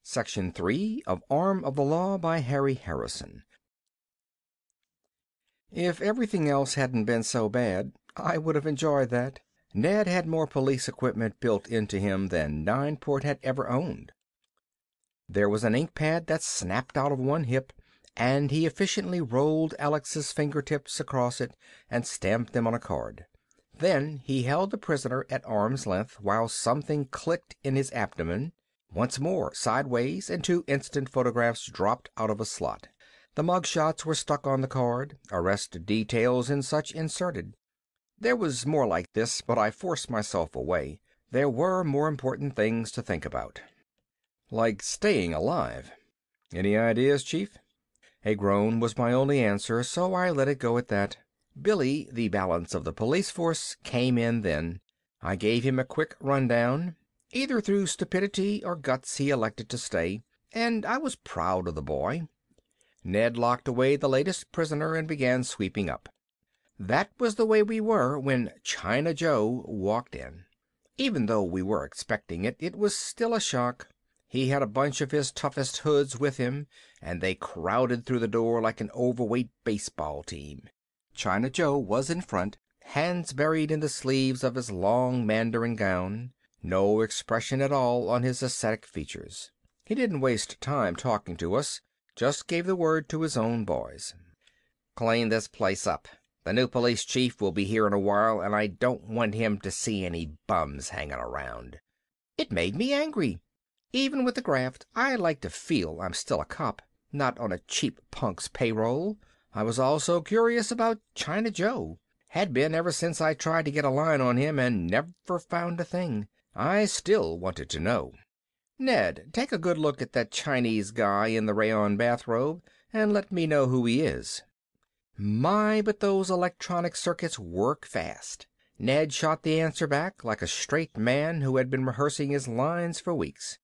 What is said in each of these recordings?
Section 3 of Arm of the Law by Harry Harrison. If everything else hadn't been so bad, I would have enjoyed that. Ned had more police equipment built into him than Nineport had ever owned. There was an ink pad that snapped out of one hip, and he efficiently rolled Alex's fingertips across it and stamped them on a card. Then he held the prisoner at arm's length while something clicked in his abdomen. Once more, sideways, and 2 instant photographs dropped out of a slot. The mug shots were stuck on the card, arrest details and such inserted. There was more like this, but I forced myself away. There were more important things to think about. Like staying alive. Any ideas, Chief? A groan was my only answer, so I let it go at that. Billy, the balance of the police force, came in then. I gave him a quick rundown. Either through stupidity or guts he elected to stay, and I was proud of the boy. Ned locked away the latest prisoner and began sweeping up. That was the way we were when China Joe walked in. Even though we were expecting it, it was still a shock. He had a bunch of his toughest hoods with him, and they crowded through the door like an overweight baseball team. China Joe was in front, hands buried in the sleeves of his long mandarin gown, no expression at all on his ascetic features. He didn't waste time talking to us, just gave the word to his own boys. "Clean this place up. The new police chief will be here in a while, and I don't want him to see any bums hanging around." It made me angry. Even with the graft, I like to feel I'm still a cop, not on a cheap punk's payroll. I was also curious about China Joe. Had been ever since I tried to get a line on him and never found a thing. I still wanted to know. "Ned, take a good look at that Chinese guy in the rayon bathrobe and let me know who he is." My, but those electronic circuits work fast. Ned shot the answer back like a straight man who had been rehearsing his lines for weeks.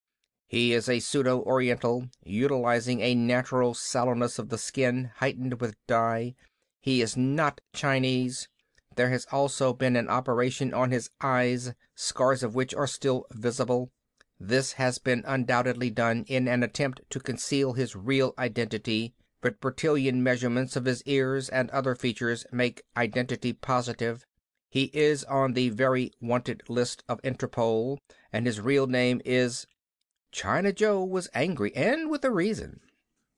"He is a pseudo-oriental, utilizing a natural sallowness of the skin heightened with dye. He is not Chinese. There has also been an operation on his eyes, scars of which are still visible. This has been undoubtedly done in an attempt to conceal his real identity, but Bertillon measurements of his ears and other features make identity positive. He is on the very wanted list of Interpol, and his real name is—" China Joe was angry, and with a reason.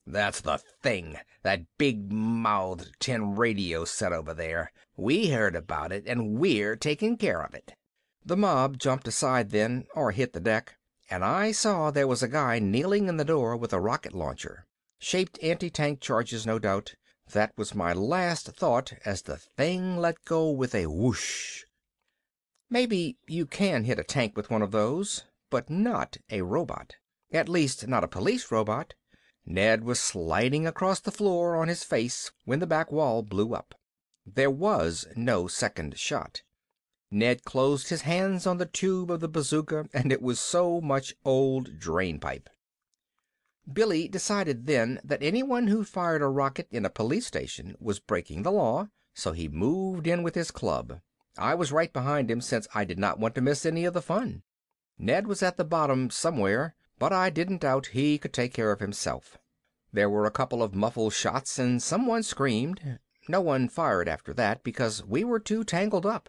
"That's the thing, that big-mouthed tin radio set over there. We heard about it, and we're taking care of it." The mob jumped aside then, or hit the deck, and I saw there was a guy kneeling in the door with a rocket launcher. Shaped anti-tank charges, no doubt. That was my last thought as the thing let go with a whoosh. Maybe you can hit a tank with one of those, but not a robot. At least, not a police robot. Ned was sliding across the floor on his face when the back wall blew up. There was no second shot. Ned closed his hands on the tube of the bazooka, and it was so much old drain pipe. Billy decided then that anyone who fired a rocket in a police station was breaking the law, so he moved in with his club. I was right behind him since I did not want to miss any of the fun. Ned was at the bottom somewhere, but I didn't doubt he could take care of himself. There were a couple of muffled shots and someone screamed. No one fired after that because we were too tangled up.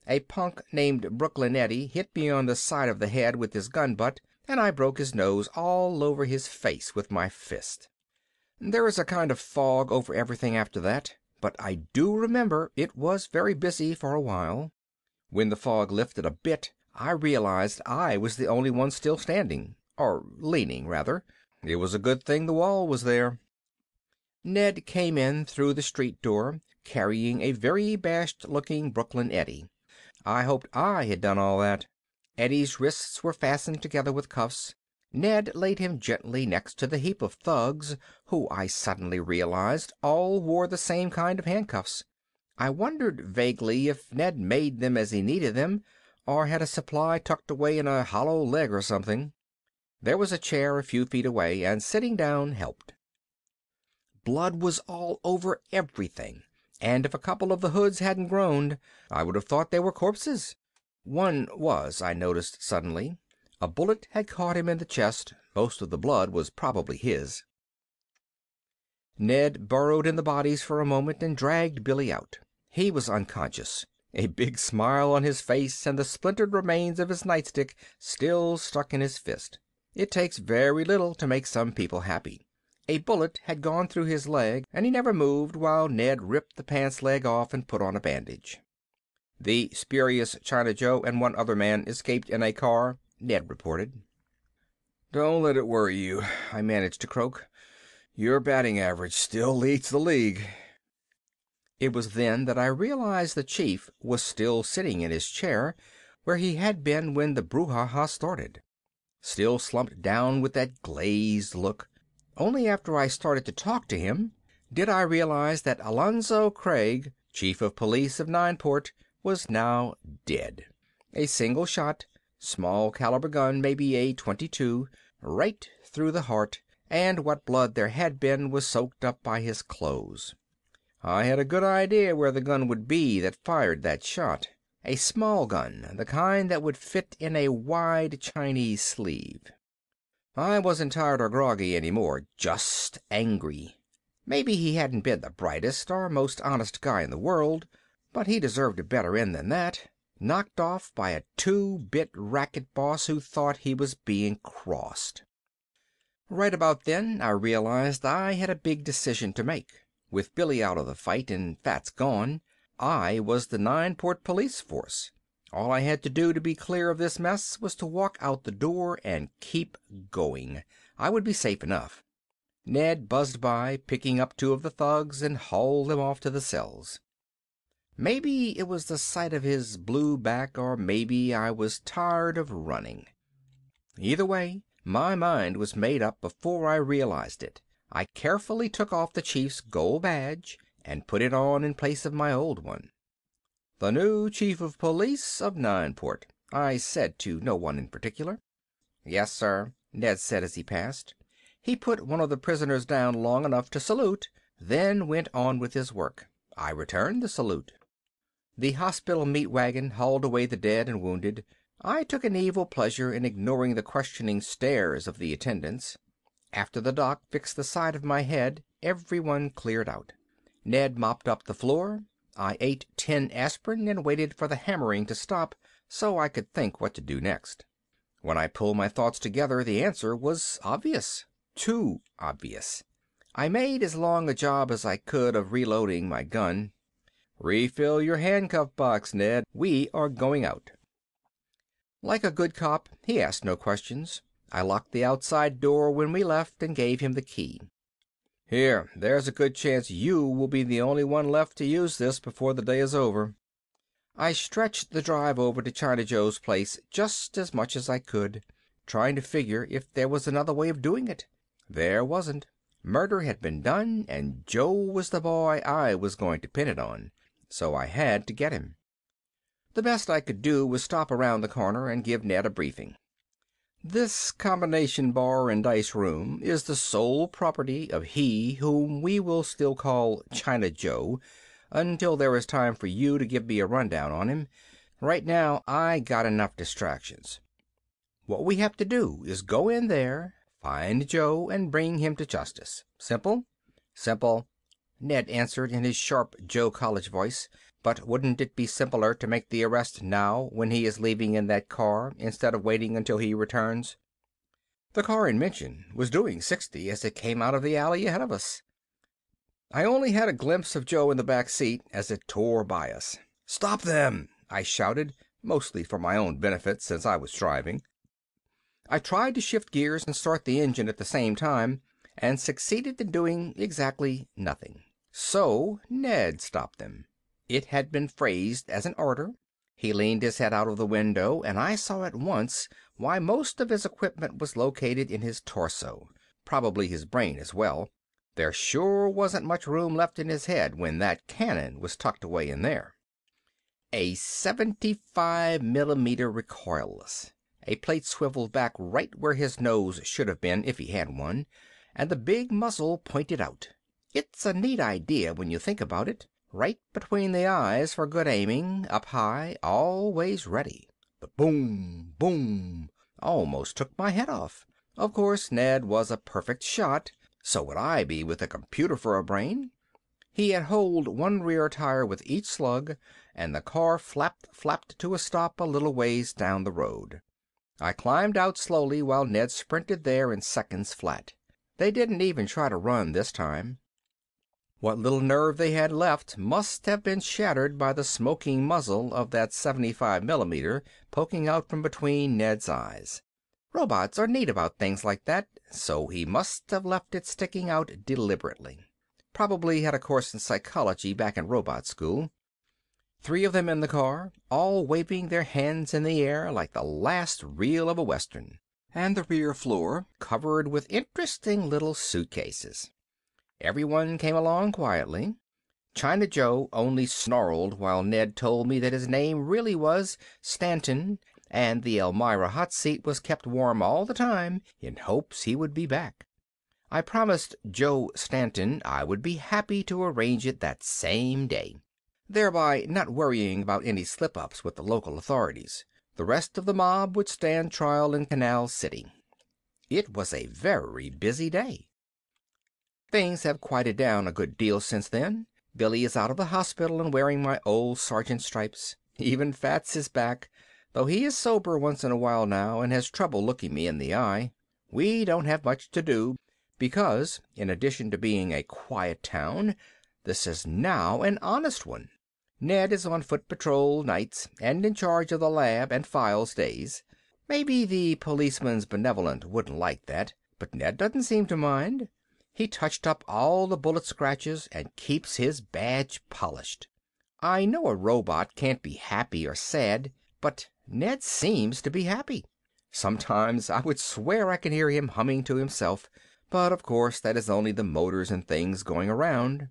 A punk named Brooklyn Eddie hit me on the side of the head with his gun butt, and I broke his nose all over his face with my fist. There is a kind of fog over everything after that, but I do remember it was very busy for a while. When the fog lifted a bit, I realized I was the only one still standing, or leaning, rather. It was a good thing the wall was there. Ned came in through the street door, carrying a very bashed-looking Brooklyn Eddie. I hoped I had done all that. Eddie's wrists were fastened together with cuffs. Ned laid him gently next to the heap of thugs, who I suddenly realized all wore the same kind of handcuffs. I wondered vaguely if Ned made them as he needed them, or had a supply tucked away in a hollow leg or something. There was a chair a few feet away, and sitting down helped. Blood was all over everything, and if a couple of the hoods hadn't groaned, I would have thought they were corpses. One was, I noticed suddenly. A bullet had caught him in the chest. Most of the blood was probably his. Ned burrowed in the bodies for a moment and dragged Billy out. He was unconscious, a big smile on his face and the splintered remains of his nightstick still stuck in his fist. It takes very little to make some people happy. A bullet had gone through his leg, and he never moved while Ned ripped the pants leg off and put on a bandage. "The spurious China Joe and one other man escaped in a car," Ned reported. "Don't let it worry you," I managed to croak. "Your batting average still leads the league." It was then that I realized the chief was still sitting in his chair where he had been when the brouhaha started. Still slumped down with that glazed look. Only after I started to talk to him did I realize that Alonzo Craig, chief of police of Nineport, was now dead. A single shot, small caliber gun, maybe a .22, right through the heart, and what blood there had been was soaked up by his clothes. I had a good idea where the gun would be that fired that shot. A small gun, the kind that would fit in a wide Chinese sleeve. I wasn't tired or groggy anymore, just angry. Maybe he hadn't been the brightest or most honest guy in the world, but he deserved a better end than that. Knocked off by a two-bit racket boss who thought he was being crossed. Right about then, I realized I had a big decision to make. With Billy out of the fight and Fats gone, I was the Nineport police force. All I had to do to be clear of this mess was to walk out the door and keep going. I would be safe enough. Ned buzzed by, picking up two of the thugs and hauled them off to the cells. Maybe it was the sight of his blue back, or maybe I was tired of running. Either way, my mind was made up before I realized it. I carefully took off the chief's gold badge and put it on in place of my old one. "The new chief of police of Nineport," I said to no one in particular. "Yes, sir," Ned said as he passed. He put one of the prisoners down long enough to salute, then went on with his work. I returned the salute. The hospital meat wagon hauled away the dead and wounded. I took an evil pleasure in ignoring the questioning stares of the attendants. After the doc fixed the side of my head, everyone cleared out. Ned mopped up the floor. I ate 10 aspirin and waited for the hammering to stop so I could think what to do next. When I pulled my thoughts together, the answer was obvious. Too obvious. I made as long a job as I could of reloading my gun. "Refill your handcuff box, Ned. We are going out." Like a good cop, he asked no questions. I locked the outside door when we left and gave him the key. "Here, there's a good chance you will be the only one left to use this before the day is over." I stretched the drive over to China Joe's place just as much as I could, trying to figure if there was another way of doing it. There wasn't. Murder had been done, and Joe was the boy I was going to pin it on. So I had to get him. The best I could do was stop around the corner and give Ned a briefing. "This combination bar and dice room is the sole property of he whom we will still call China Joe until there is time for you to give me a rundown on him. Right now I got enough distractions. What we have to do is go in there, find Joe, and bring him to justice. Simple?" "Simple," Ned answered in his sharp Joe College voice. "But wouldn't it be simpler to make the arrest now when he is leaving in that car instead of waiting until he returns?" The car in mention was doing 60 as it came out of the alley ahead of us. I only had a glimpse of Joe in the back seat as it tore by us. "Stop them!" I shouted, mostly for my own benefit since I was driving. I tried to shift gears and start the engine at the same time and succeeded in doing exactly nothing. So Ned stopped them. It had been phrased as an order. He leaned his head out of the window and I saw at once why most of his equipment was located in his torso. Probably his brain as well. There sure wasn't much room left in his head when that cannon was tucked away in there. A 75mm recoilless. A plate swiveled back right where his nose should have been if he had one, and the big muzzle pointed out. It's a neat idea when you think about it. Right between the eyes for good aiming, up high, always ready. The boom, boom. Almost took my head off. Of course, Ned was a perfect shot. So would I be with a computer for a brain. He had holed one rear tire with each slug, and the car flapped to a stop a little ways down the road. I climbed out slowly while Ned sprinted there in seconds flat. They didn't even try to run this time. What little nerve they had left must have been shattered by the smoking muzzle of that 75mm poking out from between Ned's eyes. Robots are neat about things like that, so he must have left it sticking out deliberately. Probably had a course in psychology back in robot school. 3 of them in the car, all waving their hands in the air like the last reel of a western. And the rear floor covered with interesting little suitcases. Everyone came along quietly. China Joe only snarled while Ned told me that his name really was Stanton, and the Elmira hot seat was kept warm all the time in hopes he would be back. I promised Joe Stanton I would be happy to arrange it that same day, thereby not worrying about any slip-ups with the local authorities. The rest of the mob would stand trial in Canal City. It was a very busy day. Things have quieted down a good deal since then. Billy is out of the hospital and wearing my old sergeant stripes. Even Fats is back, though he is sober once in a while now and has trouble looking me in the eye. We don't have much to do, because, in addition to being a quiet town, this is now an honest one. Ned is on foot patrol nights and in charge of the lab and files days. Maybe the policeman's benevolent wouldn't like that, but Ned doesn't seem to mind. He touched up all the bullet scratches and keeps his badge polished. I know a robot can't be happy or sad, but Ned seems to be happy. Sometimes I would swear I can hear him humming to himself, but of course that is only the motors and things going around.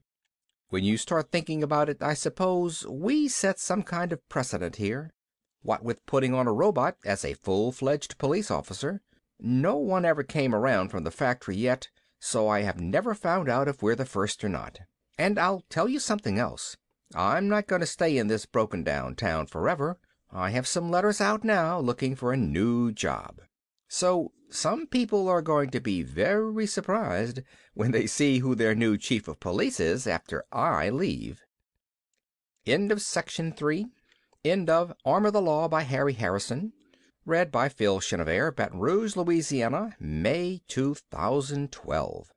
When you start thinking about it, I suppose we set some kind of precedent here. What with putting on a robot as a full-fledged police officer. No one ever came around from the factory yet, so I have never found out if we're the first or not. And I'll tell you something else. I'm not going to stay in this broken-down town forever. I have some letters out now looking for a new job. So some people are going to be very surprised when they see who their new chief of police is after I leave. End of Section 3. End of Arm of the Law by Harry Harrison. Read by Phil Chenevert, Baton Rouge, Louisiana, May 2012.